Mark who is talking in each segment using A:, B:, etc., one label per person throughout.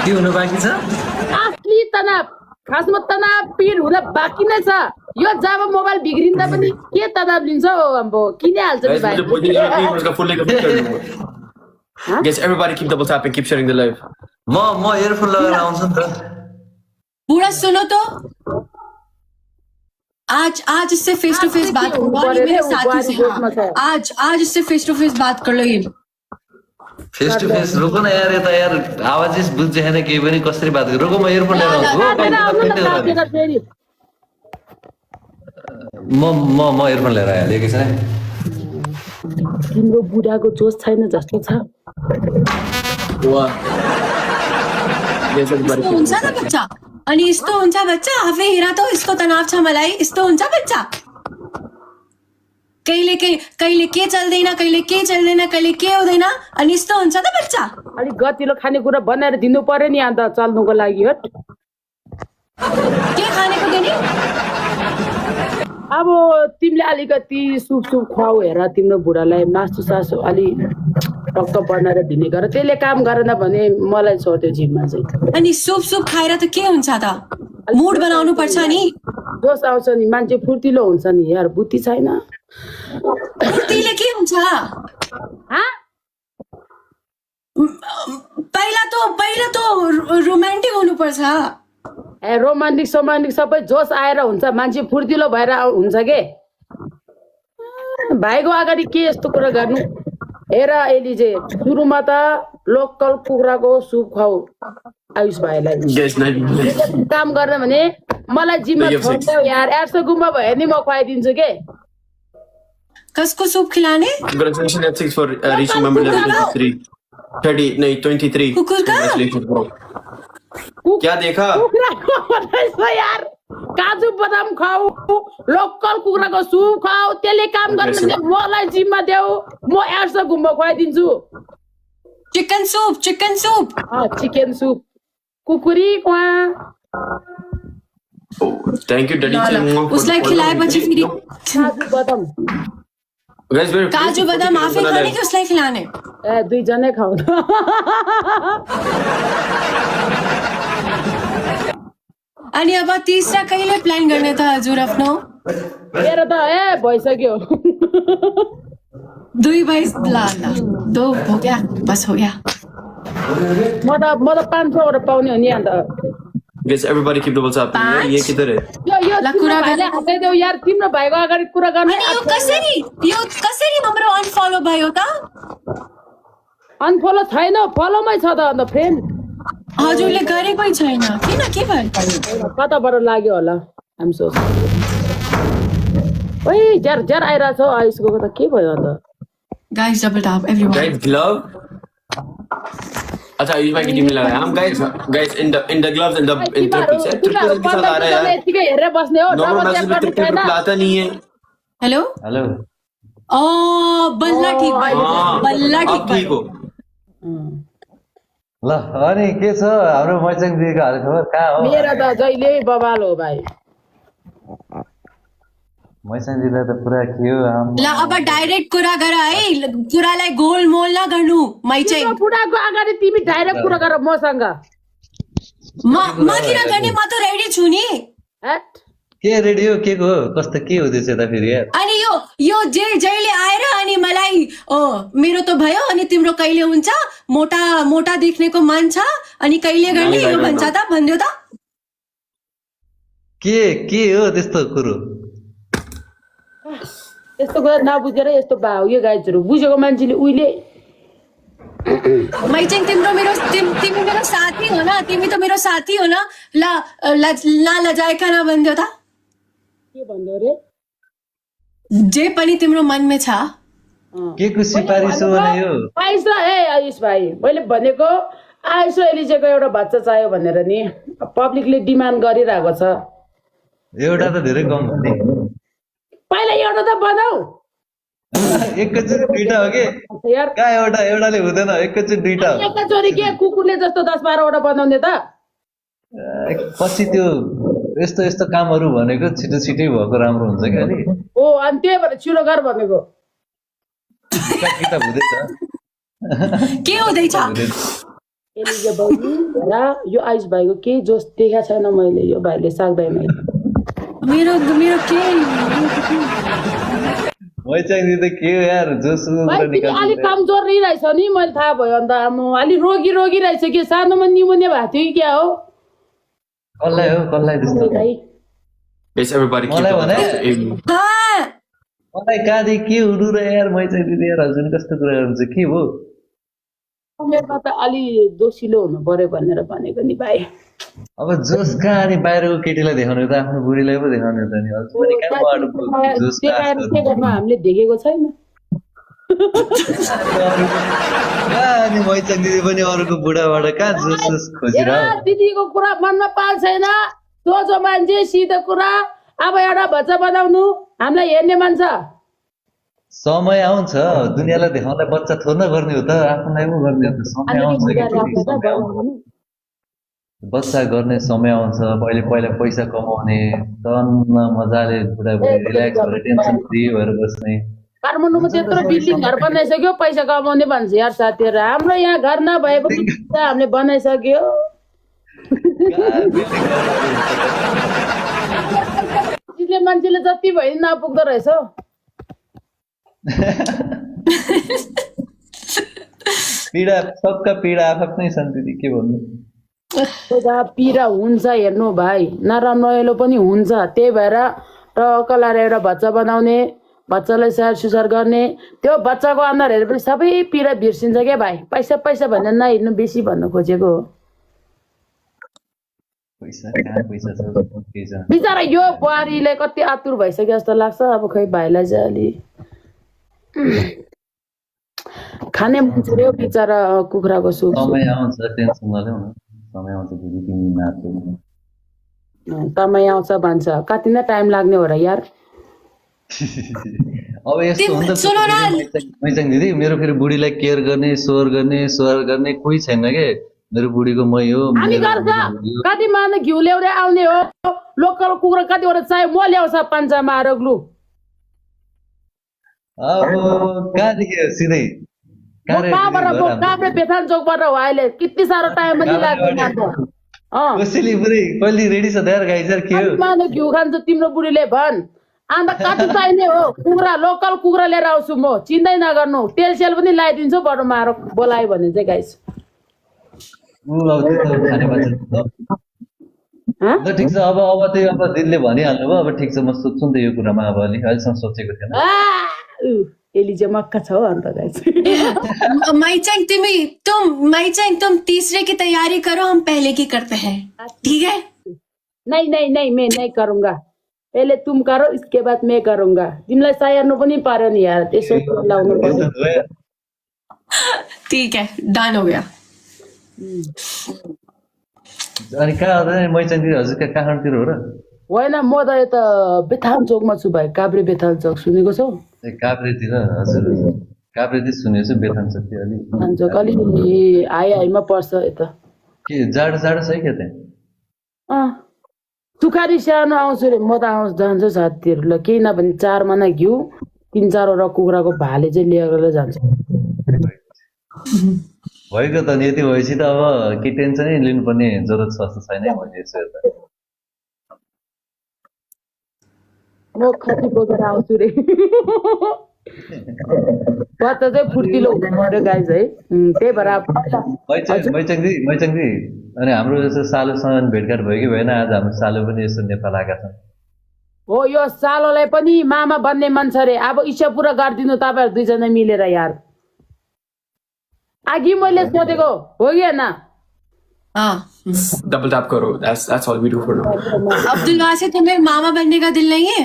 A: के हुनु बाँकी छ
B: असली तनाव खासमा तनाव पीड हुन बाँकी नै छ यो जब मोबाइल बिग्रिँदा पनि के तनाव लिन्छ हो अब किनिहाल्छ नि भाइ
C: Guys, everybody keep double tapping, keep sharing the live.
A: म इयरफोन लगाएर आउँछु नि त
D: पूरा सुनो तो आज इससे फेस टू फेस बात करो और ये मेरे साथी से हाँ, आज इससे फेस टू फेस बात कर लो ये
A: फेस टू फेस रुको न यार यता यार आवाज बुझ्छ हैन केही पनि कसरी बात गर्नु रुको म इयरफोन लिएर आउँछु म इयरफोन लिएर आएँ एकैछिन
B: तिम्रो बुढाको जोस छैन जस्तो छ
C: Guys, everybody
D: इसको
C: keep
D: हुन्छ त बच्चा अनि यस्तो हुन्छ बच्चा आफै हेर त यस्तो तनाव छ मलाई यस्तो हुन्छ बच्चा कहिले के चल्दैन कहिले के चल्दैन कहिले के हुँदैन अनि यस्तो हुन्छ त बच्चा
B: अलिक गतिलो खानेकुरा बनाएर दिनु पर्यो नि अन्त चल्नुको लागि हट
D: के खानेको दिने
B: अब तिमीले अलिकति सुप खुवाऊ हेर तिम्रो बुढालाई मासु सासु अलि टक्क बनाएर दिने गर त्यसले काम गरेन भने मलाई छोड्यो जिम्मा चाहिँ
D: अनि सुप खाएर त के हुन्छ त मुड बनाउनु पर्छ नि
B: जोस आउँछ नि मान्छे फुर्तिलो हुन्छ नि यार बुद्धि छैन
D: फुर्तिले के हुन्छ पहिला त रोमान्टिक हुनुपर्छ
B: ए रोमान्टिक सोमान्टिक सबै जोस आएर हुन्छ मान्छे फुर्तिलो भएर हुन्छ के भाइको अगाडि के यस्तो कुरा गर्नु हेर एलिजे सुरुमा त लोकल कुखुराको सुप खुवाऊ आयुष भाइलाई
C: Guys, night.
B: काम गर्न भने मलाई जिम्मा छोड्देऊ यार 800 गुम्बा भयो नि म खुवाइदिन्छु के
D: कसको सुप खिलाने
C: I'm gonna send at 6 for reaching member level 23. 30, no, 23.
D: कुकुर का?
C: Congratulations, bro. क्या देखा
B: कुखुराको भन्दैछ यार काजु बदाम खाऊ लोकल कुखुराको सुप खाऊ त्यसले काम गर्न भने मलाई जिम्मा देऊ म 800 गुम्बा खुवाइदिन्छु
D: चिकन सूप
B: चिकन सुप कुकुरी क्वा
C: Thank you, Daddy.
D: उसलाई खिलाएपछि फेरि
B: काजु बदाम
C: Guys, we're
D: काजु बदाम आफै खाने कि उसलाई खिलाने
B: ए दुई जनै खाऊ
D: अनि अब तीसरा कहिले प्लान गर्ने त हजुर आफ्नो
B: मेरो त ए भइसक्यो
D: 2 22 ला 2 हो गया बस हो गया
B: म त 500 वटा पाउने हो नि अन्त
C: Guys, everybody keep double tapping. Yeah, ये किधर है?
B: यो कुरा गर्ने हटाइदेऊ यार तिम्रो भाइको अगाडि कुरा गर्ने
D: अनि यो कसरी हाम्रो अनफलो भयो त
B: अनफलो छैन फलोमै छ त अन्त फ्रेन्ड
D: हजुरले गरेकै छैन किन के भयो
B: कताबाट लाग्यो होला आइम सो ओइ जर आइरहेछ आयुषको त के भयो अन्त
D: guys double tap everyone
C: Guys, glove. अच्छा यूज माइक टीम लगा हम guys in the gloves in triple set triple set के साथ आ रहा है यार
B: यतिकै हेरेर बस्ने हो
C: नॉर्मल मैच में triple आता नहीं है
D: हेलो
A: हेलो
D: ओ बल्ला ठीक भयो बल्ला ठीक
C: ठीक हो
A: ल अनि के छ हाम्रो मैचङ दिएको हालखबर कहाँ हो
B: मेरो त जहिले बबाल हो भाइ
A: मैचङ दिँदा त पुरा के हो
D: ल अब डाइरेक्ट कुरा गर है कुरालाई गोल मोल नगर्नु मै चाहिँ
B: बुढाको अगाडि तिमी डाइरेक्ट कुरा गर मसँग
D: म किन गर्ने म त रेडी छु नि
B: हट
A: के रेडियो के को कस्तो के हुँदैछ त फेरि यार
D: अनि यो जहिले आएर अनि मलाई मेरो त भयो अनि तिम्रो कहिले हुन्छ मोटा देख्नेको मन छ अनि कहिले गर्ने यो भन्छ त भन्दियो त
A: के हो त्यस्तो कुरो
B: यस्तो कुरा नबुझेर यस्तो यो गाइजहरू बुझेको मान्छेले उहिले
D: मै चाहिँ तिमी मेरो साथी हो न तिमी त मेरो साथी हो न ल लजाएका नभन्दियो त
B: के भन्दै रे
D: जे पनि तिम्रो मनमै छ
A: के को सिफारिस हो भने यो
B: आयुष आयुष भाइ मैले भनेको आयुष एलिजेको एउटा बच्चा चाहियो भनेर नि पब्लिकले डिमान्ड गरिरहेको छ
A: एउटा त धेरै कम हो नि
B: पहिला एउटा त बनाऊ
A: एकैचोटि दुईटा हो के
B: यार
A: कहाँ एउटाले हुँदैन एकैचोटि दुईटा हो
B: एकैचोटि के कुकुरले जस्तो 10-12 वटा बनाउने त
A: पछि त्यो यस्तो कामहरू भनेको छिटै भएको राम्रो हुन्छ क्या नि
B: हो अनि त्यही भएर छिटो गर भनेको
A: किताब हुँदैछ
D: के हुँदैछ
B: एलिजा बहिनी र यो आइस भाइको केही जोस देखाएको छैन मैले, यो भाइले सक्दैन।
D: मेरो मेरो के
A: मैचाङ त के हो यार जोस
B: भाइ तिमी अलिक कमजोर रहेछ नि, मैले थाहा भयो। अन्त अलि रोगी रहेछ कि सानोमा निमोनिया भएको थियो कि क्या हो?
A: कसलाई हो कसलाई त्यस्तो
B: भाइ
C: Yes, everybody keep
A: मलाई
C: on
A: भने मलाई कहाँदेखि के हुनु र यार मैचाङ दिदी यार हजुर कस्तो कुरा गर्नुहुन्छ के हो?
B: उमेरमा त अलि दोषिलो हुनु पर्यो भनेर भनेको नि भाइ।
A: अब जोस कहाँ अनि बाहिरको केटीलाई देखाउने त आफ्नो बुढीलाई पो देखाउने त नि हजुर पनि कहाँ बाटो जोस
B: देखाएर के गर्नु, हामीले देखेको छैन।
A: अनि मैचाङ दिदी पनि अरूको बुढाबाट कहाँ जोस खोजेर
B: यार दिदीको कुरा मनमा पाल छैन, सोझो मान्छे सिधो कुरा। अब एउटा बच्चा बनाउनु हामीलाई हेर्ने मान्छ।
A: समय आउँछ दुनियाँलाई देखाउनलाई बच्चा थोर्न गर्ने हो त आफूलाई पो गर्ने हो त समय आउँछ कि समय आउँछ बच्चा गर्ने समय आउँछ पहिला पैसा कमाउने टनमा मजाले बुढाबुढी रिल्याक्स भएर टेन्सन फ्री भएर बस्ने
B: काठमाडौँमा त्यत्रो बिल्डिङ घर बनाइसक्यो, पैसा कमाउने भन्छ यार साथीहरू। हाम्रो यहाँ घर नभए पनि हामीले बनाइसक्यो। मान्छेले जति भयो नि नपुग्दो रहेछ।
A: पीडा सबका पीडा आफ्नै छन् दिदी के भन्नु
B: पीडा हुन्छ हेर्नु भाइ, नराम्रो पनि हुन्छ। त्यही भएर टक्कलाएर एउटा बच्चा बनाउने, बच्चालाई स्याहार सुसार गर्ने, त्यो बच्चाको अनुहार हेरेपछि सबै पीडा बिर्सिन्छ क्या भाइ। पैसा पैसा भनेर नहिँड्नु, बेसी भन्नु खोजेको हो।
A: पैसा कहाँ पैसा छ के छ
B: बिचरा यो बुहारीले कति आतुर भइसक्यो जस्तो लाग्छ। अब खै भाइलाई चाहिँ अलि खाने मान्छे रे बिचरा कुखुराको सुप।
A: समय आउँछ टेन्सन नलिउ न समय आउँछ दिदी तिमी नाच्यौ
B: समय आउँछ भन्छ, कति नै टाइम लाग्ने हो र यार।
A: अब यस्तो हुन्छ मैचाङ दिदी मेरो फेरि बुढीलाई केयर गर्ने सोहोर गर्ने कोही छैन के मेरो बुढीको मै हो
B: हामी गर्छ कति माने घिउ ल्याउँदै आउने हो, लोकल कुखुरा कतिवटा चाहियो म ल्याउँछ पान्चामा आएर ग्लु।
A: अब कहाँदेखि सिधै
B: काभ्रे बेथान चौकबाट हो अहिले। कति साह्रो टाइम पनि लाग्छ।
A: कसैले पुरै कहिले रेडी छ तयार गाइजर के हो
B: माने घिउ खान्छ तिम्रो बुढीले भन्। अन्त कति चाहिने हो कुखुरा, लोकल कुखुरा लिएर आउँछु म, चिन्दै नगर्नु। तेल सेल पनि लगाइदिन्छु बडोमा आएर बोलायो भने चाहिँ गाइस।
A: ठिक छ अब त्यही अब दिदीले भनिहाल्नु भयो। अब ठिक छ म सोध्छु नि त यो कुरामा। अब अहिलेसम्म सोचेको थिएन।
B: एलिजा मक्का छ हो अन्त गाइस।
D: मैचाङ तुम तीसरे की तैयारी करो, हम पहले की करते हैं, ठीक है?
B: नहीं नहीं नहीं मैं नहीं करूंगा, पहले तुम करो इसके बाद मैं करूंगा। तिमीलाई सायर्नु पनि पर्यो नि यार, त्यसो लाउनु पर्यो।
D: ठीक है, डन हो गया।
A: अनि कहाँ मैचाङ दिदी हजुर काठमाडौँतिर हो र?
B: होइन म त यता बेथान चोकमा छु भाइ। काभ्रे बेथान चोक सुनेको छौ?
A: काभ्रेतिर हजुर काभ्रेतिर सुनेको छु। बेथान चोक अलि
B: बेथान चोक अलि हाईमा पर्छ यता।
A: के जाडो छ कि त्यहाँ?
B: सुखारी सानो आउँछु रे म त जान्छु साथीहरूलाई। केही नभने 4 महिना घिउ 3-4वटा कुखुराको भाले चाहिँ लिएर जान्छ।
A: भएको त नि यति भएपछि त अब के टेन्सनै लिनुपर्ने जरुरत छ जस्तो छैन मैले यसो हेर्दा।
B: म खसी बोकेर आउँछु रे। बच्चा चाहिँ फुर्तिलो हुनु पर्यो गाइज है। त्यही भएर
A: मैचाङ दिदी अनि हाम्रो जस्तो सालोसँग भेटघाट भयो कि भएन? आज हाम्रो सालो पनि यसो नेपाल आएका छन्।
B: हो यो सालोलाई पनि मामा बन्ने मन छ रे। अब इच्छा पुरा गरिदिनु तपाईँहरू दुईजना मिलेर यार। अघि मैले सोधेको हो कि होइन?
C: Double tap करो, that's all we do for now.
D: Abdul Wasid तुम्हें मामा बनने का दिल नहीं है?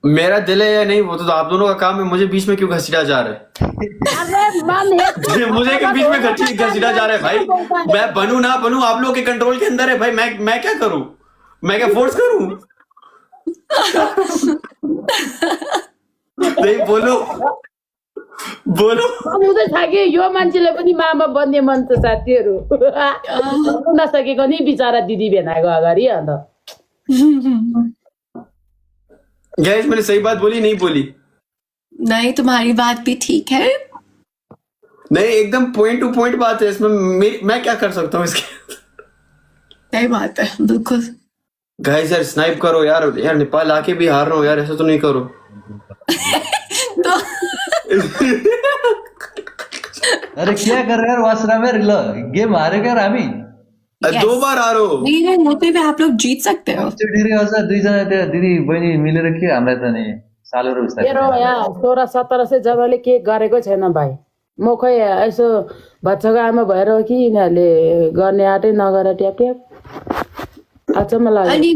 C: मेरा दिल है या नहीं वो तो आप दोनों का काम है। मुझे बीच में क्यों घसीटा जा रहा है? मुझे क्यों बीच में घसीटा जा रहा है भाई? मैं बनूं ना बनूं आप लोग के कंट्रोल के अंदर है भाई। मैं क्या करूं? मैं क्या फोर्स करूं? नहीं बोलो
B: कि यो मान्छेले पनि मामा बन्ने मन छ साथीहरू। नसकेको नि बिचारा दिदी भेनाको अगाडि। अन्त
C: गाइस मैंने सही बात बोली नहीं बोली?
D: नहीं, तुम्हारी बात भी ठीक है।
C: नहीं एकदम पॉइंट टू पॉइंट बात है इसमें। मैं क्या कर सकता हूँ इसके?
D: सही बात है, बिल्कुल।
C: गाइस यार स्नाइप करो यार, नेपाल आके भी हार रहा हूँ यार, ऐसा तो नहीं करो।
D: तो
A: अरे क्या कर रहे यार वासना में ल गेम हारे क्या हामी?
C: 2 बार हारो।
D: मेरे मोटे पे आप लोग जीत सकते हो।
A: एकचोटि अझ दुईजना त्यो दिदी बहिनी मिलेर के हामीलाई त नि सालहरू
B: मेरो यहाँ 1600-1700 जनाले के गरेको छैन भाइ। म खै यसो बच्चाको आमा भएर हो कि यिनीहरूले गर्ने आँटै नगरेर ट्याप ट्याप अचम्म लाग्यो।
D: अनि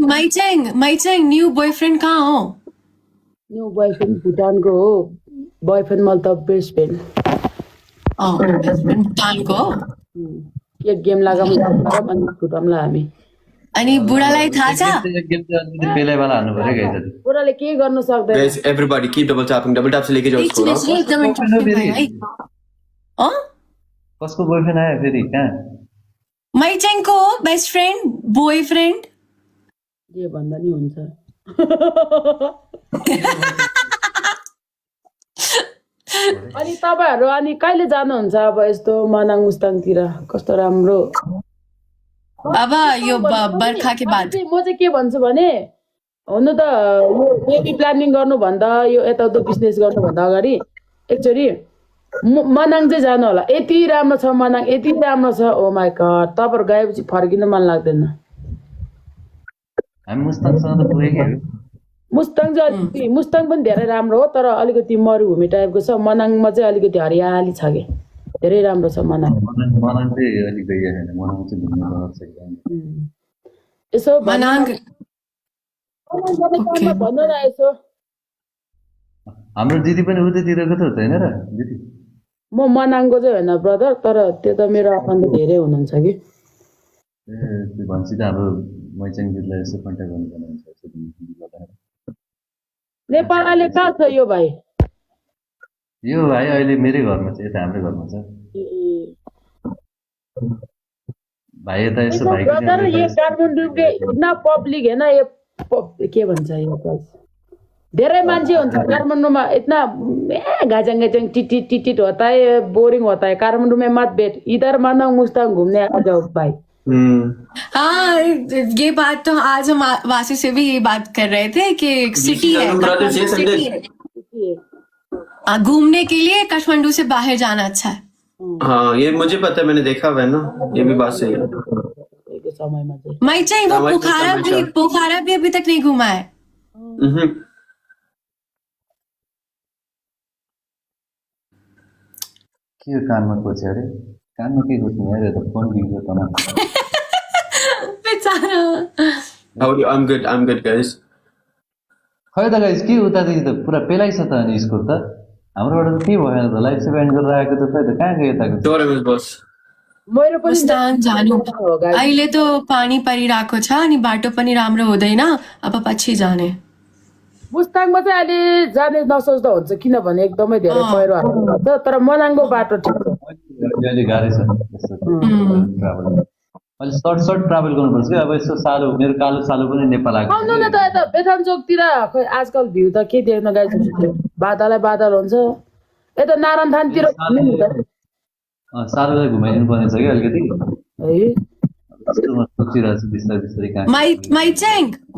D: माइचेङ न्यू बॉयफ्रेन्ड कहाँ हो?
B: न्यू बोयफ्रेन्ड भुटानको हो, बोयफ्रेन्ड मैले त बेस्ट फ्रेन्ड।
D: भुटानको हो?
B: एक गेम लगाऊँ अनि छुटाउँला हामी।
D: अनि बुढालाई थाहा छ?
A: गेम चाहिँ अलिकति पेलाइवाला हान्नु पऱ्यो गाइस दाजु।
B: बुढाले के गर्न सक्दैन।
C: Guys everybody keep double tapping, double tap से लेके जाओ उसको।
D: एकछिन एकदम इन्ट्रेस्टिङ भयो है।
A: कसको बोयफ्रेन्ड आयो फेरि कहाँ?
D: माइचेङको बेस्ट फ्रेन्ड बोयफ्रेन्ड
B: जे भन्दा नि हुन्छ। अनि तपाईहरु अनि कहिले जानुहुन्छ अब यस्तो मनाङ मुस्ताङतिर? कस्तो राम्रो।
D: अब यो बर्खा के बाद
B: म चाहिँ के भन्छु भने हुनु त यो बेबी प्लानिङ गर्नुभन्दा यो यताउता बिजनेस गर्नुभन्दा अगाडि एकचोटि मनाङ चाहिँ जानु होला। यति राम्रो छ मनाङ, यति राम्रो छ। ओ माई गॉड, तपाईहरु गएपछि फर्किन मन लाग्दैन।
A: हामी मुस्ताङसँग त पुगेकै हो।
B: मुस्ताङ पनि धेरै राम्रो हो तर अलिकति मरुभूमि टाइपको छ। मनाङमा चाहिँ अलिकति हरियाली छ के, धेरै राम्रो छ मनाङ।
A: मनाङ चाहिँ अलिक गइया छैन, मनाङ चाहिँ घुम्ने जग्गा छ एकदम।
B: यसो
D: मनाङ
B: भन्नु न यसो।
A: हाम्रो दिदी पनि उतैतिरको त होइन र दिदी?
B: म मनाङको चाहिँ होइन ब्रदर, तर त्यो त मेरो आफन्त धेरै हुनुहुन्छ कि।
A: ए त्यो भन्छ त हाम्रो मैचाङ दिदीलाई यसो कन्ट्याक्ट गर्नुपर्ने हुन्छ यसो दिदी।
B: नेपाल अहिले कहाँ छ यो भाइ?
A: यो भाइ अहिले मेरै घरमा छ, यता हाम्रै घरमा छ भाइ। यता यसो भाइ
B: ब्रदर ये काठमाडौँ के इतना पब्लिक है ना, ये के भन्छ यो गाइस, धेरै मान्छे हुन्छ काठमाडौँमा। इतना गाजङ गाजङ टिटिट टिटिट होता है, बोरिंग होता है। काठमाडौँ में मत बैठ, इधर मनाङ मुस्ताङ घूमने आ जाओ भाई।
D: हाँ, ये बात तो आज हम वासी से भी ये बात कर रहे थे कि एक सिटी है घूमने के लिए, काठमांडू से बाहर जाना अच्छा है।
C: हाँ ये मुझे पता है, मैंने देखा हुआ है ना, ये भी बात सही है।
D: माइचेङ वो पोखरा भी अभी तक नहीं घूमा है।
A: के कानमा कोचे अरे? कानमा के कोच्ने यार, त फोन बिग्यो त।
D: बेचारा।
C: I'm good guys।
A: खै त गाइस के उतादेखि त पुरा पेलाइ छ त अनि स्कुल त हाम्रोबाट त के भएन त। लाइफ सेभ एन्ड गरेर आएको त खै त कहाँ गयो त?
C: डोरेमोन बस
B: मेरो पनि
D: मुस्ताङ जानु। अहिले त पानी परिरहेको छ अनि बाटो पनि राम्रो हुँदैन, अब पछि जाने।
B: मुस्ताङमा चाहिँ अहिले जाने नसोच्दा हुन्छ किनभने एकदमै धेरै पहिरो हाल्नु छ। तर मनाङको बाटो ठिक छ।
A: अहिले गाह्रै छ यस्तो ट्राभल। अहिले सर्ट ट्राभल गर्नुपर्छ कि। अब यसो सालो मेरो कालो सालो पनि नेपाल आएको
B: आउनु न त यता बेथान चोकतिर। खै आजकल भ्यू त के देख्न गइसक्यो, बादलै बादल हुन्छ। यता नारायण थानतिर
A: सालोलाई घुमाइदिनु पर्ने छ कि अलिकति
B: है।
A: सोचिरहेको छु बिस्तारै बिस्तारै कहाँ।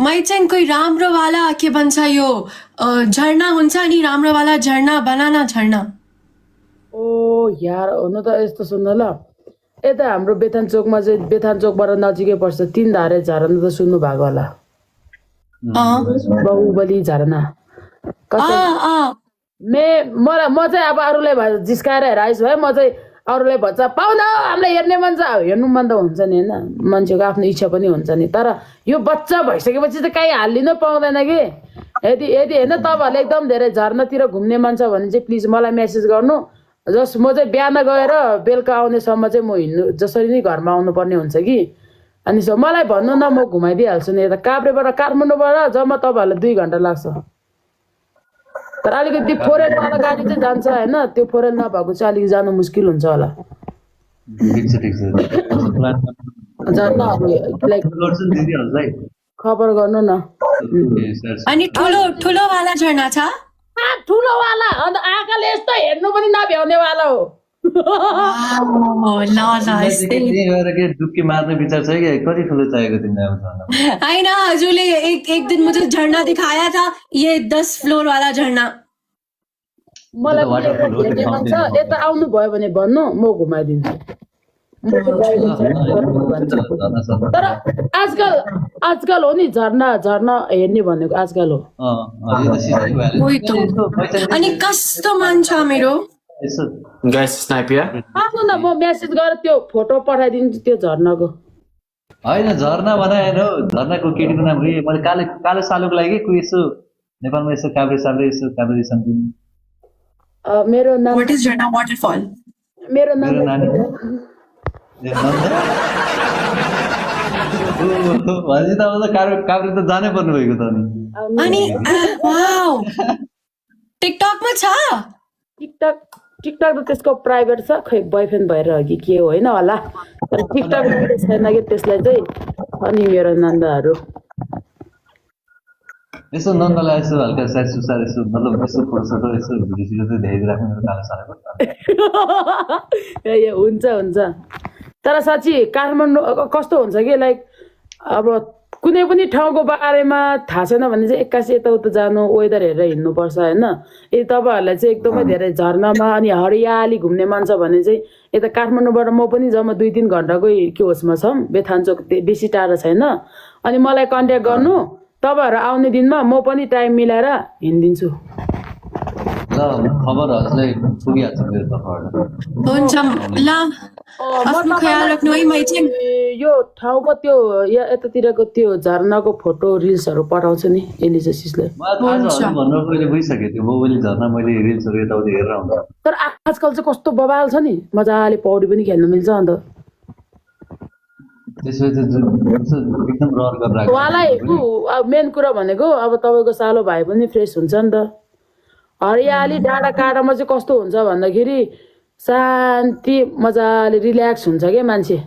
D: माइचेङ कोही राम्रो वाला के भन्छ यो झरना हुन्छ नि, राम्रो वाला झरना बनाना झरना।
B: ओ यार हुन त यस्तो सुन्नु ल, यता हाम्रो बेथान चोकमा चाहिँ बेथान चोकबाट नजिकै पर्छ 3 धारे झरना त सुन्नु भएको होला। बाहुबली झरना। म चाहिँ अब अरूलाई जिस्काएर हेराइस भए म चाहिँ अरूलाई भन्छ पाउन हामीलाई हेर्ने मन छ। हेर्नु मन त हुन्छ नि होइन, मान्छेको आफ्नो इच्छा पनि हुन्छ नि। तर यो बच्चा भइसकेपछि त कहीँ हालिनु पाउँदैन कि। यदि होइन तपाईँहरूले एकदम धेरै झरनातिर घुम्ने मन छ भने चाहिँ प्लिज मलाई मेसेज गर्नु। जस म चाहिँ बिहान गएर बेलुका आउनेसम्म चाहिँ म हिँड्नु जसरी नै घरमा आउनुपर्ने हुन्छ कि। अनि मलाई भन्नु न, म घुमाइदिइहाल्छु नि। यता काभ्रेबाट काठमाडौँबाट जम्मा तपाईँहरूलाई 2 घन्टा लाग्छ। तर अलिकति फोरेनवाला गाडी चाहिँ जान्छ होइन, त्यो फोरेन नभएको चाहिँ अलिक जानु मुस्किल हुन्छ होला। खबर गर्नु न।
D: अनि ठुलो वाला झरना छ?
B: ठुलो वाला अन्त आँखाले यस्तो हेर्नु पनि नभ्याउने वाला हो।
D: ल यस्तै
A: त्यही भएर के डुब्की मार्ने विचार छ कि कति ठुलो चाहिएको तिमीलाई अब झर्ना?
D: होइन हजुरले एक दिन मुझे झरना दिखाया था ये 10 फ्लोर वाला झरना
B: मलाई पनि
A: waterfall हो,
B: एउटा
A: त्यो
B: भेटेको छ
A: fountain।
B: यता आउनु भयो भने भन्नु म घुमाइदिन्छु
A: झर्ना छ।
B: तर आजकल हो नि झर्ना हेर्ने भनेको आजकल हो
A: यो त सिधै भइहाल्यो।
D: वही त अनि कस्तो मान्छ मेरो
A: यसो
C: गाइस स्नाइप या
B: आउनु न म मेसेज गरेर त्यो फोटो पठाइदिन्छु त्यो झर्नाको
A: होइन झर्ना बनाएन हौ, झर्नाको केटीको नाम उयो मैले कालो सालोको लागि कोही यसो नेपालमा यसो काभ्रे साब्रे यसो काभ्रे सम्थिङ
B: मेरो नाम
D: व्हाट इज झरना वाटरफल
B: मेरो नाम
A: मेरो नानी भनेपछि त अब त काभ्रे त जानै पर्ने भएको त अनि
D: अनि वाउ टिकटकमा छ
B: टिकटक त त्यसको प्राइभेट छ खै बोयफ्रेन्ड भएर हो कि के हो होइन होला तर टिकटक छैन कि त्यसलाई चाहिँ अनि मेरो नन्दहरू
A: यसो नन्दलाई यसो हल्का साइज सुसार यसो मतलब यसो फोटोसोटो यसो भिडियो चाहिँ धेरै राख्नु मेरो कालो सालोको
B: ए हुन्छ तर साँच्ची काठमाडौँ कस्तो हुन्छ कि लाइक अब कुनै पनि ठाउँको बारेमा थाहा छैन भने चाहिँ एक्कासी यताउता जानु वेदर हेरेर हिँड्नुपर्छ होइन यदि तपाईँहरूलाई चाहिँ एकदमै धेरै झर्नामा अनि हरियाली घुम्ने मन छ भने चाहिँ यता काठमाडौँबाट म पनि जम्मा 2-3 घन्टाकै के होसमा छौँ बेथान्चोक बेसी टाढा छैन अनि मलाई कन्ट्याक्ट गर्नु तपाईँहरू आउने दिनमा म पनि टाइम मिलाएर हिँडिदिन्छु
A: ल खबर हजुरलाई पुगिहाल्छ मेरो तर्फबाट
D: हुन्छ ल आफ्नो ख्याल राख्नु है मै चाहिँ
B: यो ठाउँको त्यो यतातिरको त्यो झर्नाको फोटो रिल्सहरू पठाउँछु नि एलिजेसिसले
A: मलाई थाहा छ हजुर भन्नु मैले बुझिसकेँ त्यो बाहुबली झर्ना मैले रिल्सहरू यताउति हेरेर आउँछ
B: तर आजकल चाहिँ कस्तो बबाल छ नि मजाले पौडी पनि खेल्न मिल्छ अन्त
A: त्यसो एकदम रहर गरेर राख्छ
B: उहाँलाई मेन कुरा भनेको अब तपाईँको सालो भाइ पनि फ्रेस हुन्छ नि त हरियाली डाँडा काँडामा चाहिँ कस्तो हुन्छ भन्दाखेरि शान्ति मजाले रिल्याक्स हुन्छ क्या मान्छे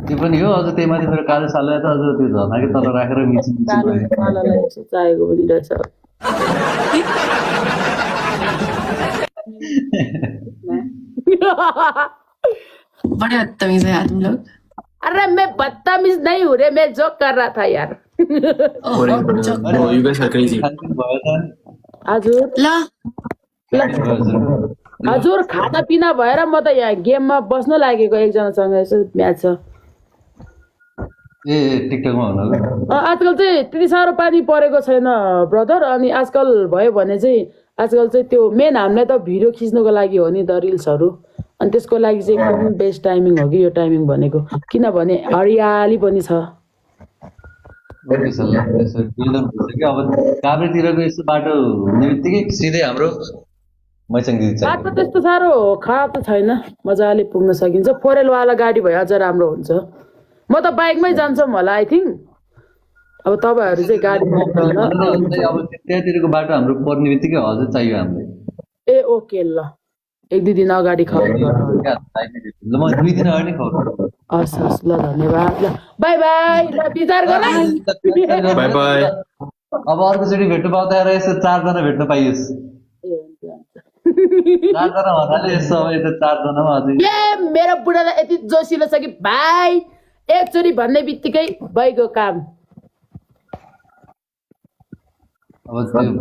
A: त्यो पनि हो अझ त्यही माथि मेरो कालो सालोलाई त अझ त्यो झर्नाकै तल राखेर मिचिङ
B: कालो
A: भयो
B: कालोलाई यसो चाहिएको पनि रहेछ
D: बड़े बदतमीज है यार तुम लोग
B: अरे मैं बदतमीज नहीं हूँ रे मैं जोक कर रहा था यार
C: Oh, you guys are crazy.
A: भयो त नि।
B: हजुर
D: ल
B: हजुर खाना पिना भएर म त यहाँ गेममा बस्न लागेको एकजनासँग यसो म्याच छ
A: ए टिकटकमा हुनु
B: आजकल चाहिँ त्यति साह्रो पानी परेको छैन ब्रदर अनि आजकल भयो भने चाहिँ आजकल चाहिँ त्यो मेन हामीलाई त भिडियो खिच्नको लागि हो नि त रिल्सहरू अनि त्यसको लागि चाहिँ एकदम बेस्ट टाइमिङ हो कि यो टाइमिङ भनेको किनभने हरियाली पनि छ
A: अब काभ्रेतिरको यस्तो बाटो हुने बित्तिकै सिधै हाम्रो मैसँग
B: बाटो त्यस्तो साह्रो खराब त छैन मजाले पुग्न सकिन्छ 4L गाडी भए अझ राम्रो हुन्छ म त बाइकमै जान्छौँ होला आई थिङ्क अब तपाईँहरू चाहिँ गाडी
A: अब त्यहाँतिरको बाटो हाम्रो पर्ने बित्तिकै हजुर चाहियो हामीलाई
B: ए ओके ल 1-2 दिन अगाडि खबर
A: ल म 2 दिन अगाडि खबर
B: हस् हस् ल धन्यवाद ल बाई बाई ल विचार गर
C: Bye bye.
A: अब अर्कोचोटि भेट्नु पाउँदा आएर यसो 4 जना भेट्न पाइयोस्
B: ए हुन्छ
A: 4 जना भन्नाले यसो अब यता 4 जनामा अझै
B: ए मेरो बुढालाई यति जोसिलो छ कि भाइ एकचोटि भन्ने बित्तिकै भइगयो काम
A: अब त्यो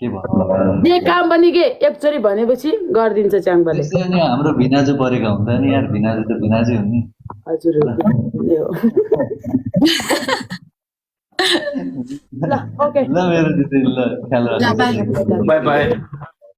A: के भन्नु अब
B: जे काम पनि के एकचोटि भनेपछि गरिदिन्छ च्याङबाले
A: त्यसै अनि हाम्रो भिनाजु परेका हुन्छ नि यार भिनाजु त भिनाजु हो नि
B: हजुर हो ल ओके
A: ल मेरो दिदी ल ख्याल राख्नु
D: ल बाई
C: Bye bye.